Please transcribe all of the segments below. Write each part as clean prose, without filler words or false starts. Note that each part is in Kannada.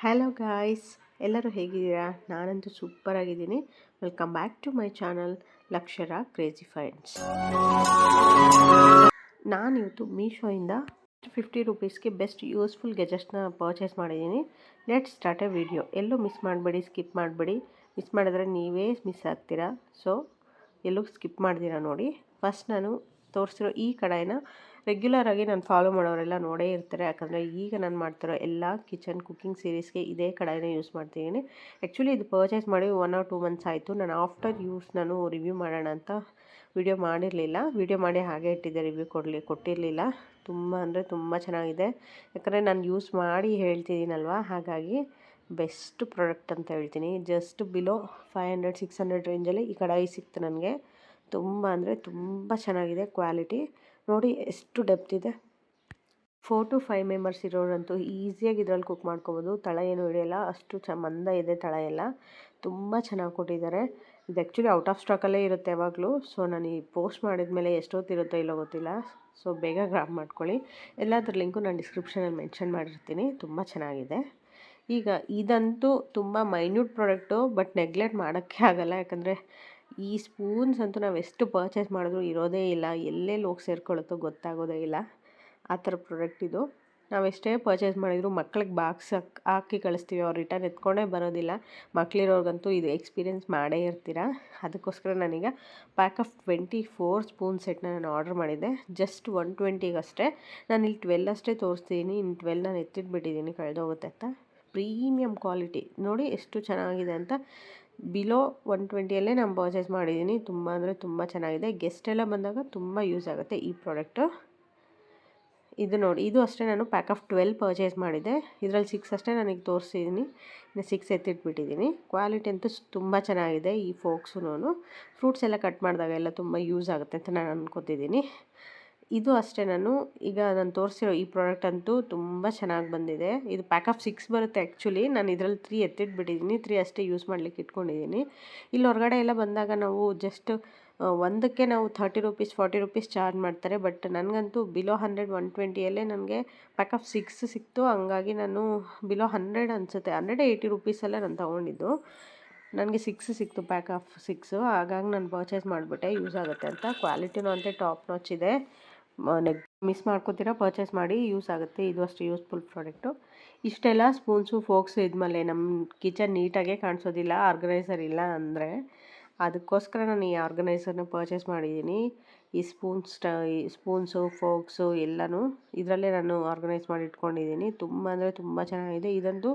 ಹಲೋ ಗಾಯ್ಸ್, ಎಲ್ಲರೂ ಹೇಗಿದ್ದೀರಾ? ನಾನಂತೂ ಸೂಪರ್ ಆಗಿದ್ದೀನಿ. Welcome back to my channel ಲಕ್ಷರ ಕ್ರೇಜಿ ಫೈಂಡ್ಸ್. ನಾನಿವತ್ತು ಮೀಶೋಯಿಂದ 50 ರುಪೀಸ್ಗೆ ಬೆಸ್ಟ್ ಯೂಸ್ಫುಲ್ ಗೆಜೆಟ್ಸ್ನ ಪರ್ಚೇಸ್ ಮಾಡಿದ್ದೀನಿ. Let's start a video. ಎಲ್ಲೂ ಮಿಸ್ ಮಾಡಬೇಡಿ, ಸ್ಕಿಪ್ ಮಾಡಬೇಡಿ. ಮಿಸ್ ಮಾಡಿದ್ರೆ ನೀವೇ ಮಿಸ್ ಆಗ್ತೀರಾ. ಸೊ ಎಲ್ಲೂ ಸ್ಕಿಪ್ ಮಾಡ್ತೀರಾ ನೋಡಿ. ಫಸ್ಟ್ ನಾನು ತೋರಿಸಿರೋ ಈ ಕಡಾಯಿನ ರೆಗ್ಯುಲರ್ ಆಗಿ ನಾನು ಫಾಲೋ ಮಾಡೋರೆಲ್ಲ ನೋಡೇ ಇರ್ತಾರೆ. ಯಾಕಂದರೆ ಈಗ ನಾನು ಮಾಡ್ತಿರೋ ಎಲ್ಲ ಕಿಚನ್ ಕುಕ್ಕಿಂಗ್ ಸೀರೀಸ್ಗೆ ಇದೇ ಕಡಾಯಿನ ಯೂಸ್ ಮಾಡ್ತಿದ್ದೀನಿ. ಆ್ಯಕ್ಚುಲಿ ಇದು ಪರ್ಚೇಸ್ ಮಾಡಿ 1 or 2 ಮಂತ್ಸ್ ಆಯಿತು. ನಾನು ಆಫ್ಟರ್ ಯೂಸ್ ನಾನು ರಿವ್ಯೂ ಮಾಡೋಣ ಅಂತ ವಿಡಿಯೋ ಮಾಡಿರಲಿಲ್ಲ. ವಿಡಿಯೋ ಮಾಡಿ ಹಾಗೆ ಇಟ್ಟಿದ್ದೆ, ರಿವ್ಯೂ ಕೊಟ್ಟಿರಲಿಲ್ಲ. ತುಂಬ ಅಂದರೆ ತುಂಬ ಚೆನ್ನಾಗಿದೆ. ಯಾಕಂದರೆ ನಾನು ಯೂಸ್ ಮಾಡಿ ಹೇಳ್ತಿದ್ದೀನಲ್ವ, ಹಾಗಾಗಿ ಬೆಸ್ಟ್ ಪ್ರಾಡಕ್ಟ್ ಅಂತ ಹೇಳ್ತೀನಿ. ಜಸ್ಟ್ ಬಿಲೋ 500-600 ರೇಂಜಲ್ಲಿ ಈ ಕಡಾಯಿ ಸಿಕ್ತು ನನಗೆ. ತುಂಬ ಅಂದರೆ ತುಂಬ ಚೆನ್ನಾಗಿದೆ ಕ್ವಾಲಿಟಿ. ನೋಡಿ ಎಷ್ಟು ಡೆಪ್ತ್ ಇದೆ. 4 to 5 ಮೆಂಬರ್ಸ್ ಇರೋರಂತೂ ಈಸಿಯಾಗಿ ಇದರಲ್ಲಿ ಕುಕ್ ಮಾಡ್ಕೋಬೋದು. ತಳ ಏನು ಹಿಡಿಯಲ್ಲ, ಅಷ್ಟು ಮಂದ ಇದೆ ತಳ ಎಲ್ಲ. ತುಂಬ ಚೆನ್ನಾಗಿ ಕೊಟ್ಟಿದ್ದಾರೆ. ಇದು ಆ್ಯಕ್ಚುಲಿ ಔಟ್ ಆಫ್ ಸ್ಟಾಕಲ್ಲೇ ಇರುತ್ತೆ ಯಾವಾಗಲೂ. ಸೊ ನಾನು ಈ ಪೋಸ್ಟ್ ಮಾಡಿದ್ಮೇಲೆ ಎಷ್ಟೊತ್ತಿರುತ್ತೋ ಇಲ್ಲೋ ಗೊತ್ತಿಲ್ಲ. ಸೊ ಬೇಗ ಗ್ರಾಬ್ ಮಾಡ್ಕೊಳ್ಳಿ. ಎಲ್ಲದ್ರ ಲಿಂಕು ನಾನು ಡಿಸ್ಕ್ರಿಪ್ಷನಲ್ಲಿ ಮೆನ್ಷನ್ ಮಾಡಿರ್ತೀನಿ. ತುಂಬ ಚೆನ್ನಾಗಿದೆ. ಈಗ ಇದಂತೂ ತುಂಬ ಮೈನ್ಯೂಟ್ ಪ್ರಾಡಕ್ಟು, ಬಟ್ ನೆಗ್ಲೆಕ್ಟ್ ಮಾಡೋಕ್ಕೆ ಆಗಲ್ಲ. ಯಾಕಂದರೆ ಈ ಸ್ಪೂನ್ಸ್ ಅಂತೂ ನಾವು ಎಷ್ಟು ಪರ್ಚೇಸ್ ಮಾಡಿದ್ರೂ ಇರೋದೇ ಇಲ್ಲ, ಎಲ್ಲೆಲ್ಲಿ ಹೋಗಿ ಸೇರ್ಕೊಳ್ಳುತ್ತೋ ಗೊತ್ತಾಗೋದೇ ಇಲ್ಲ. ಆ ಥರ ಪ್ರಾಡಕ್ಟ್ ಇದು. ನಾವೆಷ್ಟೇ ಪರ್ಚೇಸ್ ಮಾಡಿದರೂ ಮಕ್ಳಿಗೆ ಬಾಕ್ಸ್ ಹಾಕಿ ಕಳಿಸ್ತೀವಿ, ಅವ್ರು ರಿಟರ್ನ್ ಎತ್ಕೊಂಡೇ ಬರೋದಿಲ್ಲ. ಮಕ್ಳಿರೋರ್ಗಂತೂ ಇದು ಎಕ್ಸ್ಪೀರಿಯೆನ್ಸ್ ಮಾಡೇ ಇರ್ತೀರ. ಅದಕ್ಕೋಸ್ಕರ ನಾನೀಗ ಪ್ಯಾಕ್ ಆಫ್ 24 ಸ್ಪೂನ್ ಸೆಟ್ನ ನಾನು ಆರ್ಡರ್ ಮಾಡಿದ್ದೆ. ಜಸ್ಟ್ 120 ಅಷ್ಟೇ. ನಾನು ಇಲ್ಲಿ 12 ಅಷ್ಟೇ ತೋರಿಸ್ತೀನಿ, ಇನ್ನು 12 ನಾನು ಎತ್ತಿಟ್ಬಿಟ್ಟಿದ್ದೀನಿ, ಕಳೆದೋಗುತ್ತೆ ಅಂತ. ಪ್ರೀಮಿಯಮ್ ಕ್ವಾಲಿಟಿ ನೋಡಿ ಎಷ್ಟು ಚೆನ್ನಾಗಿದೆ ಅಂತ. ಬಿಲೋ 120ಯಲ್ಲೇ ನಾನು ಪರ್ಚೇಸ್ ಮಾಡಿದ್ದೀನಿ. ತುಂಬ ಅಂದರೆ ತುಂಬ ಚೆನ್ನಾಗಿದೆ. ಗೆಸ್ಟ್ ಎಲ್ಲ ಬಂದಾಗ ತುಂಬ ಯೂಸ್ ಆಗುತ್ತೆ ಈ ಪ್ರಾಡಕ್ಟು. ಇದು ನೋಡಿ, ಇದು ಅಷ್ಟೇ ನಾನು ಪ್ಯಾಕ್ ಆಫ್ 12 ಪರ್ಚೇಸ್ ಮಾಡಿದ್ದೆ. ಇದರಲ್ಲಿ 6 ಅಷ್ಟೇ ನನಗೆ ತೋರಿಸಿದ್ದೀನಿ, ಇನ್ನು 6 ಎತ್ತಿಟ್ಬಿಟ್ಟಿದ್ದೀನಿ. ಕ್ವಾಲಿಟಿ ಅಂತೂ ತುಂಬ ಚೆನ್ನಾಗಿದೆ. ಈ ಫೋಕ್ಸು ಫ್ರೂಟ್ಸ್ ಎಲ್ಲ ಕಟ್ ಮಾಡಿದಾಗ ಎಲ್ಲ ತುಂಬ ಯೂಸ್ ಆಗುತ್ತೆ ಅಂತ ನಾನು ಅಂದ್ಕೊತಿದ್ದೀನಿ. ಇದು ಅಷ್ಟೇ. ನಾನು ತೋರಿಸಿರೋ ಈ ಪ್ರಾಡಕ್ಟ್ ಅಂತೂ ತುಂಬ ಚೆನ್ನಾಗಿ ಬಂದಿದೆ. ಇದು ಪ್ಯಾಕ್ ಆಫ್ 6 ಬರುತ್ತೆ ಆ್ಯಕ್ಚುಲಿ. ನಾನು ಇದರಲ್ಲಿ 3 ಎತ್ತಿಟ್ಬಿಟ್ಟಿದ್ದೀನಿ. 3 ಅಷ್ಟೇ ಯೂಸ್ ಮಾಡಲಿಕ್ಕೆ ಇಟ್ಕೊಂಡಿದ್ದೀನಿ. ಇಲ್ಲಿ ಹೊರಗಡೆ ಎಲ್ಲ ಬಂದಾಗ ನಾವು ಜಸ್ಟ್ ಒಂದಕ್ಕೆ ನಾವು 30 ರುಪೀಸ್ 40 ರುಪೀಸ್ ಚಾರ್ಜ್ ಮಾಡ್ತಾರೆ. ಬಟ್ ನನಗಂತೂ ಬಿಲೋ 100-120ಯಲ್ಲೇ ನನಗೆ ಪ್ಯಾಕ್ ಆಫ್ 6 ಸಿಕ್ತು. ಹಂಗಾಗಿ ನಾನು ಬಿಲೋ 100 ಅನಿಸುತ್ತೆ, 180 ರುಪೀಸಲ್ಲೇ ನಾನು ತೊಗೊಂಡಿದ್ದು. ನನಗೆ 6 ಸಿಕ್ತು, ಪ್ಯಾಕ್ ಆಫ್ 6. ಹಾಗಾಗಿ ನಾನು ಪರ್ಚೇಸ್ ಮಾಡಿಬಿಟ್ಟೆ, ಯೂಸ್ ಆಗುತ್ತೆ ಅಂತ. ಕ್ವಾಲಿಟಿನೂ ಅಂತೆ ಟಾಪ್ ನಾಚ್ ಇದೆ. ಮಿಸ್ ಮಾಡ್ಕೋತೀರಾ, ಪರ್ಚೇಸ್ ಮಾಡಿ, ಯೂಸ್ ಆಗುತ್ತೆ. ಇದು ಅಷ್ಟು ಯೂಸ್ಫುಲ್ ಪ್ರಾಡಕ್ಟು. ಇಷ್ಟೆಲ್ಲ ಸ್ಪೂನ್ಸು ಫೋಕ್ಸು ಇದ್ಮೇಲೆ ನಮ್ಮ ಕಿಚನ್ ನೀಟಾಗೇ ಕಾಣಿಸೋದಿಲ್ಲ ಆರ್ಗನೈಸರ್ ಇಲ್ಲ ಅಂದರೆ. ಅದಕ್ಕೋಸ್ಕರ ನಾನು ಈ ಆರ್ಗನೈಸರ್ನ ಪರ್ಚೇಸ್ ಮಾಡಿದ್ದೀನಿ. ಈ ಸ್ಪೂನ್ಸು ಫೋಕ್ಸು ಎಲ್ಲನೂ ಇದರಲ್ಲೇ ನಾನು ಆರ್ಗನೈಸ್ ಮಾಡಿ ಇಟ್ಕೊಂಡಿದ್ದೀನಿ. ತುಂಬ ಅಂದರೆ ತುಂಬ ಚೆನ್ನಾಗಿದೆ. ಇದಂತೂ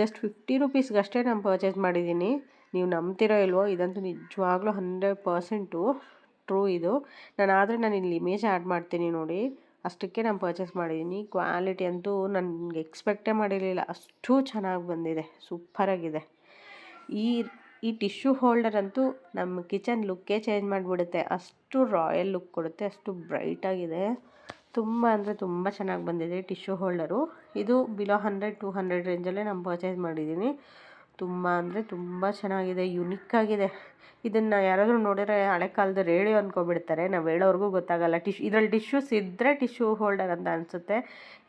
ಜಸ್ಟ್ 50 ರುಪೀಸ್ಗಷ್ಟೇ ನಾನು ಪರ್ಚೇಸ್ ಮಾಡಿದ್ದೀನಿ. ನೀವು ನಂಬ್ತಿರೋ ಇಲ್ವೋ, ಇದಂತೂ ನಿಜವಾಗ್ಲೂ 100% ಟ್ರೂ ಇದು. ನಾನು ಇಲ್ಲಿ ಇಮೇಜ್ ಆ್ಯಡ್ ಮಾಡ್ತೀನಿ ನೋಡಿ. ಅಷ್ಟಕ್ಕೆ ನಾನು ಪರ್ಚೇಸ್ ಮಾಡಿದ್ದೀನಿ. ಕ್ವಾಲಿಟಿ ಅಂತೂ ನನಗೆ ಎಕ್ಸ್ಪೆಕ್ಟೇ ಮಾಡಿರಲಿಲ್ಲ, ಅಷ್ಟು ಚೆನ್ನಾಗಿ ಬಂದಿದೆ, ಸೂಪರಾಗಿದೆ. ಈ ಟಿಶ್ಯೂ ಹೋಲ್ಡರ್ ಅಂತೂ ನಮ್ಮ ಕಿಚನ್ ಲುಕ್ಕೇ ಚೇಂಜ್ ಮಾಡಿಬಿಡುತ್ತೆ. ಅಷ್ಟು ರಾಯಲ್ ಲುಕ್ ಕೊಡುತ್ತೆ, ಅಷ್ಟು ಬ್ರೈಟಾಗಿದೆ. ತುಂಬ ಅಂದರೆ ತುಂಬ ಚೆನ್ನಾಗಿ ಬಂದಿದೆ ಟಿಶ್ಯೂ ಹೋಲ್ಡರು. ಇದು ಬಿಲೋ 100-200 ರೇಂಜಲ್ಲೇ ನಾನು ಪರ್ಚೇಸ್ ಮಾಡಿದ್ದೀನಿ. ತುಂಬ ಅಂದರೆ ತುಂಬ ಚೆನ್ನಾಗಿದೆ, ಯುನಿಕ್ಕಾಗಿದೆ. ಇದನ್ನು ಯಾರಾದರೂ ನೋಡಿದರೆ ಹಳೆ ಕಾಲದ ರೇಡಿಯೋ ಅಂದ್ಕೊಬಿಡ್ತಾರೆ. ನಾವು ಹೇಳೋರ್ಗೂ ಗೊತ್ತಾಗಲ್ಲ. ಇದರಲ್ಲಿ ಟಿಶ್ಯೂಸ್ ಇದ್ದರೆ ಟಿಶ್ಯೂ ಹೋಲ್ಡರ್ ಅಂತ ಅನಿಸುತ್ತೆ,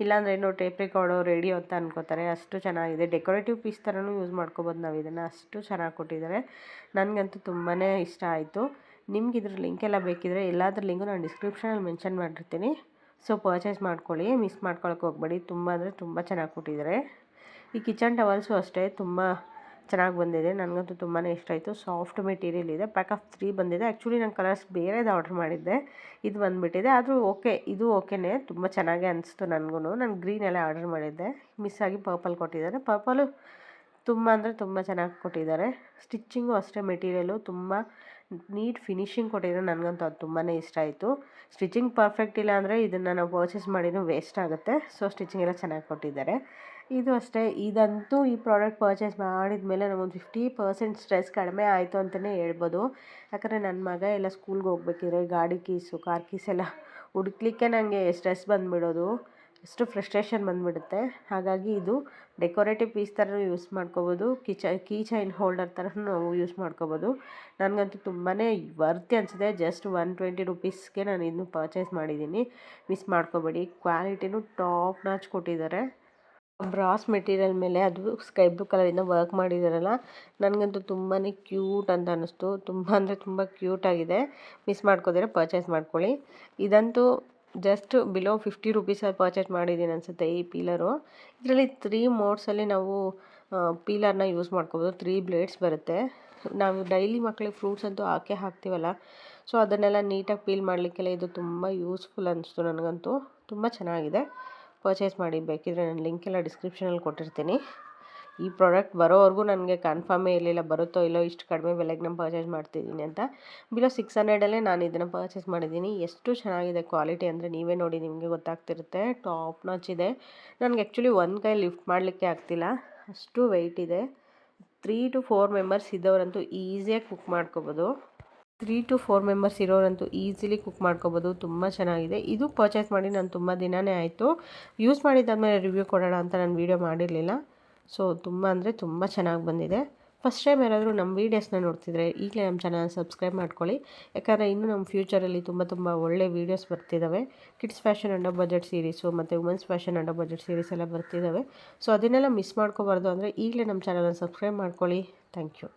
ಇಲ್ಲಾಂದರೆ ಏನೋ ಟೇಪ್ ರೆಕಾರ್ಡೋ ರೇಡಿಯೋ ಅಂತ ಅನ್ಕೋತಾರೆ. ಅಷ್ಟು ಚೆನ್ನಾಗಿದೆ. ಡೆಕೋರೇಟಿವ್ ಪೀಸ್ ಥರನೂ ಯೂಸ್ ಮಾಡ್ಕೊಬೋದು ನಾವು ಇದನ್ನು, ಅಷ್ಟು ಚೆನ್ನಾಗಿ ಕೊಟ್ಟಿದ್ದಾರೆ. ನನಗಂತೂ ತುಂಬಾ ಇಷ್ಟ ಆಯಿತು. ನಿಮ್ಗೆ ಇದ್ರ ಲಿಂಕ್ ಎಲ್ಲ ಬೇಕಿದ್ರೆ ಎಲ್ಲಾದ್ರ ಲಿಂಕು ನಾನು ಡಿಸ್ಕ್ರಿಪ್ಷನಲ್ಲಿ ಮೆನ್ಷನ್ ಮಾಡಿರ್ತೀನಿ. ಸೊ ಪರ್ಚೇಸ್ ಮಾಡ್ಕೊಳ್ಳಿ, ಮಿಸ್ ಮಾಡ್ಕೊಳಕ್ಕೆ ಹೋಗ್ಬೇಡಿ. ತುಂಬ ಅಂದರೆ ತುಂಬ ಚೆನ್ನಾಗಿ ಕೊಟ್ಟಿದ್ದಾರೆ. ಈ ಕಿಚನ್ ಟವಲ್ಸು ಅಷ್ಟೇ ತುಂಬ ಚೆನ್ನಾಗಿ ಬಂದಿದೆ. ನನಗಂತೂ ತುಂಬಾ ಇಷ್ಟ ಆಯಿತು. ಸಾಫ್ಟ್ ಮೆಟೀರಿಯಲ್ ಇದೆ. ಪ್ಯಾಕ್ ಆಫ್ 3 ಬಂದಿದೆ. ಆ್ಯಕ್ಚುಲಿ ನಾನು ಕಲರ್ಸ್ ಬೇರೆದು ಆರ್ಡ್ರ್ ಮಾಡಿದ್ದೆ, ಇದು ಬಂದುಬಿಟ್ಟಿದೆ. ಆದರೂ ಓಕೆ, ಇದು ಓಕೆನೇ, ತುಂಬ ಚೆನ್ನಾಗೇ ಅನಿಸ್ತು ನನಗೂ. ನಾನು ಗ್ರೀನ್ ಎಲ್ಲ ಆರ್ಡರ್ ಮಾಡಿದ್ದೆ, ಮಿಸ್ ಆಗಿ ಪರ್ಪಲ್ ಕೊಟ್ಟಿದ್ದಾರೆ. ಪರ್ಪಲು ತುಂಬ ಅಂದರೆ ತುಂಬ ಚೆನ್ನಾಗಿ ಕೊಟ್ಟಿದ್ದಾರೆ. ಸ್ಟಿಚ್ಚಿಂಗು ಅಷ್ಟೇ, ಮೆಟೀರಿಯಲು ತುಂಬ ನೀಟ್ ಫಿನಿಶಿಂಗ್ ಕೊಟ್ಟಿದ್ದಾರೆ. ನನಗಂತೂ ಅದು ತುಂಬಾ ಇಷ್ಟ ಆಯಿತು. ಸ್ಟಿಚಿಂಗ್ ಪರ್ಫೆಕ್ಟ್ ಇಲ್ಲ ಅಂದರೆ ಇದನ್ನು ನಾವು ಪರ್ಚೇಸ್ ಮಾಡಿನೂ ವೇಸ್ಟ್ ಆಗುತ್ತೆ. ಸೊ ಸ್ಟಿಚಿಂಗ್ ಎಲ್ಲ ಚೆನ್ನಾಗಿ ಕೊಟ್ಟಿದ್ದಾರೆ. ಇದು ಅಷ್ಟೇ. ಇದಂತೂ ಈ ಪ್ರಾಡಕ್ಟ್ ಪರ್ಚೇಸ್ ಮಾಡಿದ ಮೇಲೆ ನಮಗೊಂದು 50% ಸ್ಟ್ರೆಸ್ ಕಡಿಮೆ ಆಯಿತು ಅಂತಲೇ ಹೇಳ್ಬೋದು. ಯಾಕಂದರೆ ನನ್ನ ಮಗ ಎಲ್ಲ ಸ್ಕೂಲ್ಗೆ ಹೋಗ್ಬೇಕಿದ್ರೆ ಗಾಡಿ ಕೀಸು, ಕಾರ್ ಕೀಸ್ ಎಲ್ಲ ಹುಡುಕ್ಲಿಕ್ಕೆ ನನಗೆ ಸ್ಟ್ರೆಸ್ ಬಂದುಬಿಡೋದು, ಎಷ್ಟು ಫ್ರಸ್ಟ್ರೇಷನ್ ಬಂದುಬಿಡುತ್ತೆ. ಹಾಗಾಗಿ ಇದು ಡೆಕೋರೇಟಿವ್ ಪೀಸ್ ಥರನೂ ಯೂಸ್ ಮಾಡ್ಕೋಬೋದು, ಕೀ ಚೈನ್ ಹೋಲ್ಡರ್ ಥರನೂ ನಾವು ಯೂಸ್ ಮಾಡ್ಕೋಬೋದು. ನನಗಂತೂ ತುಂಬಾ ವರ್ತಿ ಅನಿಸಿದೆ. ಜಸ್ಟ್ 120 ರುಪೀಸ್ಗೆ ನಾನು ಇದನ್ನು ಪರ್ಚೇಸ್ ಮಾಡಿದ್ದೀನಿ. ಮಿಸ್ ಮಾಡ್ಕೋಬೇಡಿ. ಕ್ವಾಲಿಟಿನೂ ಟಾಪ್ ನಾಚ್ ಕೊಟ್ಟಿದ್ದಾರೆ. ಬ್ರಾಸ್ ಮೆಟೀರಿಯಲ್ ಮೇಲೆ ಅದು ಸ್ಕೈ ಬ್ಲೂ ಕಲರಿಂದ ವರ್ಕ್ ಮಾಡಿದಾರಲ್ಲ, ನನಗಂತೂ ತುಂಬಾ ಕ್ಯೂಟ್ ಅಂತ ಅನ್ನಿಸ್ತು. ತುಂಬ ಅಂದರೆ ತುಂಬ ಕ್ಯೂಟಾಗಿದೆ. ಮಿಸ್ ಮಾಡ್ಕೋದಿರ ಪರ್ಚೇಸ್ ಮಾಡ್ಕೊಳ್ಳಿ. ಇದಂತೂ ಜಸ್ಟ್ ಬಿಲೋ 50 ರುಪೀಸಲ್ಲಿ ಪರ್ಚೇಸ್ ಮಾಡಿದ್ದೀನಿ ಅನಿಸುತ್ತೆ ಈ ಪೀಲರು. ಇದರಲ್ಲಿ 3 ಮೋಡ್ಸಲ್ಲಿ ನಾವು ಪೀಲರ್ನ ಯೂಸ್ ಮಾಡ್ಕೋಬೋದು. 3 ಬ್ಲೇಡ್ಸ್ ಬರುತ್ತೆ. ನಾವು ಡೈಲಿ ಮಕ್ಕಳಿಗೆ ಫ್ರೂಟ್ಸ್ ಅಂತೂ ಹಾಕ್ತೀವಲ್ಲ, ಸೊ ಅದನ್ನೆಲ್ಲ ನೀಟಾಗಿ ಪೀಲ್ ಮಾಡಲಿಕ್ಕೆಲ್ಲ ಇದು ತುಂಬ ಯೂಸ್ಫುಲ್ ಅನ್ನಿಸ್ತು ನನಗಂತೂ. ತುಂಬ ಚೆನ್ನಾಗಿದೆ. ಪರ್ಚೇಸ್ ಮಾಡಿ. ಬೇಕಿದ್ರೆ ನಾನು ಲಿಂಕೆಲ್ಲ ಡಿಸ್ಕ್ರಿಪ್ಷನಲ್ಲಿ ಕೊಟ್ಟಿರ್ತೀನಿ. ಈ ಪ್ರಾಡಕ್ಟ್ ಬರೋವರೆಗೂ ನನಗೆ ಕನ್ಫರ್ಮೇ ಇರಲಿಲ್ಲ, ಬರುತ್ತೋ ಇಲ್ಲೋ ಇಷ್ಟು ಕಡಿಮೆ ಬೆಲೆಗೆ ನಾನು ಪರ್ಚೇಸ್ ಮಾಡ್ತಿದ್ದೀನಿ ಅಂತ. ಬಿಲೋ 600 ನಾನು ಇದನ್ನು ಪರ್ಚೇಸ್ ಮಾಡಿದ್ದೀನಿ. ಎಷ್ಟು ಚೆನ್ನಾಗಿದೆ ಕ್ವಾಲಿಟಿ ಅಂದರೆ ನೀವೇ ನೋಡಿ, ನಿಮಗೆ ಗೊತ್ತಾಗ್ತಿರುತ್ತೆ. ಟಾಪ್ ನಾಚ್ ಇದೆ. ನನಗೆ ಆ್ಯಕ್ಚುಲಿ ಒಂದು ಕೈ ಲಿಫ್ಟ್ ಮಾಡಲಿಕ್ಕೆ ಆಗ್ತಿಲ್ಲ, ಅಷ್ಟು ವೆಯ್ಟ್ ಇದೆ. 3 to 4 ಮೆಂಬರ್ಸ್ ಇದ್ದವರಂತೂ ಈಸಿಯಾಗಿ ಕುಕ್ ಮಾಡ್ಕೋಬೋದು. 3 to 4 ಮೆಂಬರ್ಸ್ ಇರೋರಂತೂ ಈಸಿಲಿ ಕುಕ್ ಮಾಡ್ಕೋಬೋದು. ತುಂಬ ಚೆನ್ನಾಗಿದೆ. ಇದು ಪರ್ಚೇಸ್ ಮಾಡಿ ನಾನು ತುಂಬ ದಿನವೇ ಆಯಿತು. ಯೂಸ್ ಮಾಡಿದ್ದಾದಮೇಲೆ ರಿವ್ಯೂ ಕೊಡೋಣ ಅಂತ ನಾನು ವೀಡಿಯೋ ಮಾಡಿರಲಿಲ್ಲ. ಸೊ ತುಂಬ ಅಂದರೆ ತುಂಬ ಚೆನ್ನಾಗಿ ಬಂದಿದೆ. ಫಸ್ಟ್ ಟೈಮ್ ಯಾರಾದರೂ ನಮ್ಮ ವೀಡಿಯೋಸ್ನ ನೋಡ್ತಿದ್ರೆ ಈಗಲೇ ನಮ್ಮ ಚಾನಲ್ ಸಬ್ಸ್ಕ್ರೈಬ್ ಮಾಡ್ಕೊಳ್ಳಿ. ಯಾಕಂದರೆ ಇನ್ನೂ ನಮ್ಮ ಫ್ಯೂಚರಲ್ಲಿ ತುಂಬ ಒಳ್ಳೆ ವೀಡಿಯೋಸ್ ಬರ್ತಿದ್ದಾವೆ. Kids fashion under budget series ಮತ್ತು women's fashion under budget series ಎಲ್ಲ ಬರ್ತಿದ್ದಾವೆ. ಸೊ ಅದನ್ನೆಲ್ಲ ಮಿಸ್ ಮಾಡ್ಕೋಬಾರ್ದು ಅಂದರೆ ಈಗಲೇ ನಮ್ಮ ಚಾನಲ್ನ ಸಬ್ಸ್ಕ್ರೈಬ್ ಮಾಡ್ಕೊಳ್ಳಿ. Thank you.